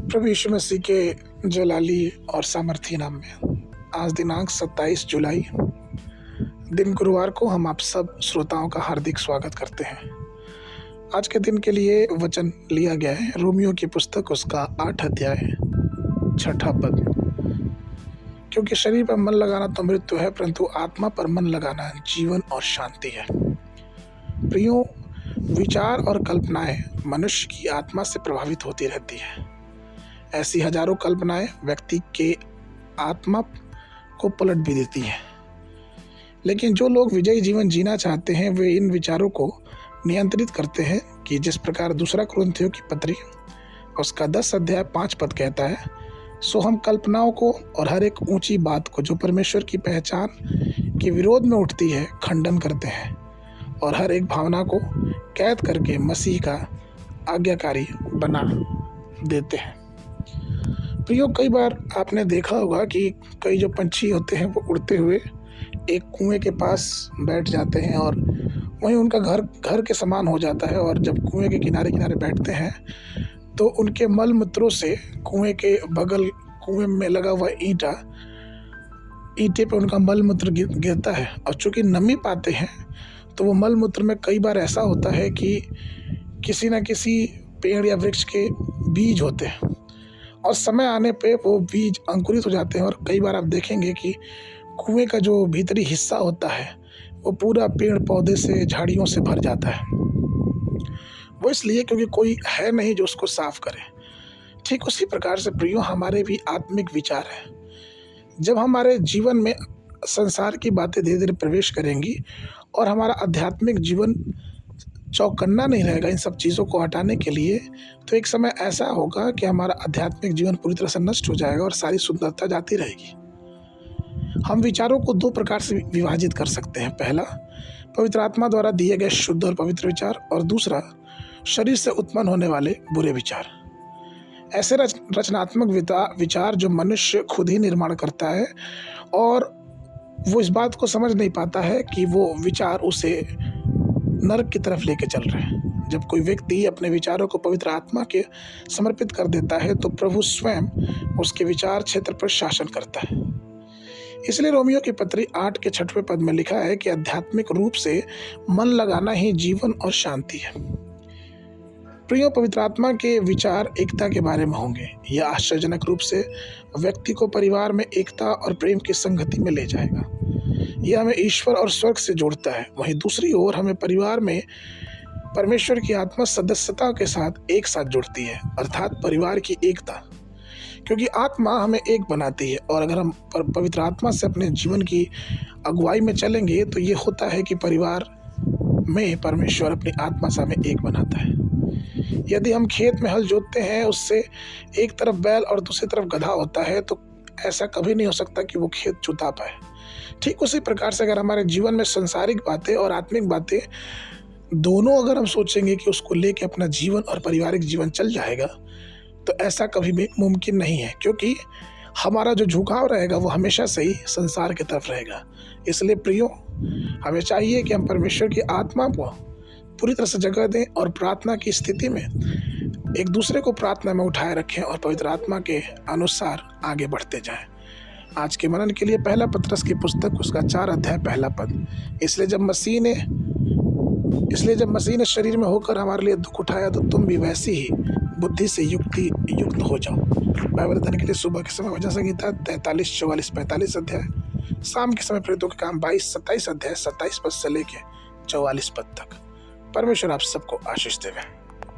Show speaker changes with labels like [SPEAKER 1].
[SPEAKER 1] प्रभु यीशु मसीह के जलाली और सामर्थी नाम में आज दिनांक 27 जुलाई दिन गुरुवार को हम आप सब श्रोताओं का हार्दिक स्वागत करते हैं। आज के दिन के लिए वचन लिया गया है रोमियो की पुस्तक उसका 8 अध्याय 6 पद। क्योंकि शरीर पर मन लगाना तो मृत्यु है, परंतु आत्मा पर मन लगाना जीवन और शांति है। प्रियो, विचार और कल्पनाएं मनुष्य की आत्मा से प्रभावित होती रहती है। ऐसी हजारों कल्पनाएं व्यक्ति के आत्मा को पलट भी देती हैं। लेकिन जो लोग विजयी जीवन जीना चाहते हैं वे इन विचारों को नियंत्रित करते हैं कि जिस प्रकार दूसरा कुरिन्थियों की पत्री उसका 10 अध्याय 5 पद कहता है, सो हम कल्पनाओं को और हर एक ऊंची बात को जो परमेश्वर की पहचान के विरोध में उठती है खंडन करते हैं और हर एक भावना को कैद करके मसीह का आज्ञाकारी बना देते हैं। प्रियो, कई बार आपने देखा होगा कि कई जो पंछी होते हैं वो उड़ते हुए एक कुएं के पास बैठ जाते हैं और वहीं उनका घर के समान हो जाता है। और जब कुएं के किनारे किनारे बैठते हैं तो उनके मल मूत्रों से कुएं के बगल कुएं में लगा हुआ ईंटे पे उनका मल मूत्र गिरता है। और चूंकि नमी पाते हैं तो वो मल मूत्र में कई बार ऐसा होता है कि किसी न किसी पेड़ या वृक्ष के बीज होते हैं और समय आने पे वो बीज अंकुरित हो जाते हैं। और कई बार आप देखेंगे कि कुएं का जो भीतरी हिस्सा होता है वो पूरा पेड़ पौधे से झाड़ियों से भर जाता है। वो इसलिए क्योंकि कोई है नहीं जो उसको साफ करे। ठीक उसी प्रकार से प्रियो, हमारे भी आत्मिक विचार हैं। जब हमारे जीवन में संसार की बातें धीरे धीरे प्रवेश करेंगी और हमारा आध्यात्मिक जीवन चौकन्ना नहीं रहेगा इन सब चीज़ों को हटाने के लिए, तो एक समय ऐसा होगा कि हमारा आध्यात्मिक जीवन पूरी तरह से नष्ट हो जाएगा और सारी सुंदरता जाती रहेगी। हम विचारों को 2 प्रकार से विभाजित कर सकते हैं। पहला, पवित्र आत्मा द्वारा दिए गए शुद्ध और पवित्र विचार, और दूसरा, शरीर से उत्पन्न होने वाले बुरे विचार। ऐसे रचनात्मक विचार जो मनुष्य खुद ही निर्माण करता है और वो इस बात को समझ नहीं पाता है कि वो विचार उसे नरक की तरफ लेके चल रहे हैं। जब कोई व्यक्ति अपने विचारों को पवित्र आत्मा के समर्पित कर देता है तो प्रभु स्वयं उसके विचार क्षेत्र पर शासन करता है। इसलिए रोमियो की पत्री 8 के 6वें पद में लिखा है कि आध्यात्मिक रूप से मन लगाना ही जीवन और शांति है। प्रियो, पवित्र आत्मा के विचार एकता के बारे में होंगे। यह आश्चर्यजनक रूप से व्यक्ति को परिवार में एकता और प्रेम की संगति में ले जाएगा। यह हमें ईश्वर और स्वर्ग से जोड़ता है। वहीं दूसरी ओर हमें परिवार में परमेश्वर की आत्मा सदस्यता के साथ एक साथ जोड़ती है, अर्थात परिवार की एकता। क्योंकि आत्मा हमें एक बनाती है और अगर हम पवित्र आत्मा से अपने जीवन की अगुवाई में चलेंगे तो ये होता है कि परिवार में परमेश्वर अपनी आत्मा से हमें एक बनाता है। यदि हम खेत में हल जोतते हैं, उससे एक तरफ बैल और दूसरी तरफ गधा होता है, तो ऐसा कभी नहीं हो सकता कि वो खेत जुता पाए। ठीक उसी प्रकार से अगर हमारे जीवन में संसारिक बातें और आत्मिक बातें दोनों अगर हम सोचेंगे कि उसको लेके अपना जीवन और पारिवारिक जीवन चल जाएगा, तो ऐसा कभी भी मुमकिन नहीं है। क्योंकि हमारा जो झुकाव रहेगा वो हमेशा से ही संसार की तरफ रहेगा। इसलिए प्रियो, हमें चाहिए कि हम परमेश्वर की आत्मा को पूरी तरह से जगह दें और प्रार्थना की स्थिति में एक दूसरे को प्रार्थना में उठाए रखें और पवित्र आत्मा के अनुसार आगे बढ़ते जाएं। आज के मनन के लिए पहला पत्रस की पुस्तक उसका 4 अध्याय 1 पद। इसलिए जब मसीह ने शरीर में होकर हमारे लिए दुख उठाया तो तुम भी वैसी ही बुद्धि से युक्त हो जाओ। बाइबल अध्ययन के लिए सुबह के समय वचन संहिता 43, 44, 45 अध्याय, शाम के समय प्रेरितों के काम 22, 27 अध्याय 27 पद से लेके 44 पद तक। परमेश्वर आप सबको आशीष देवे।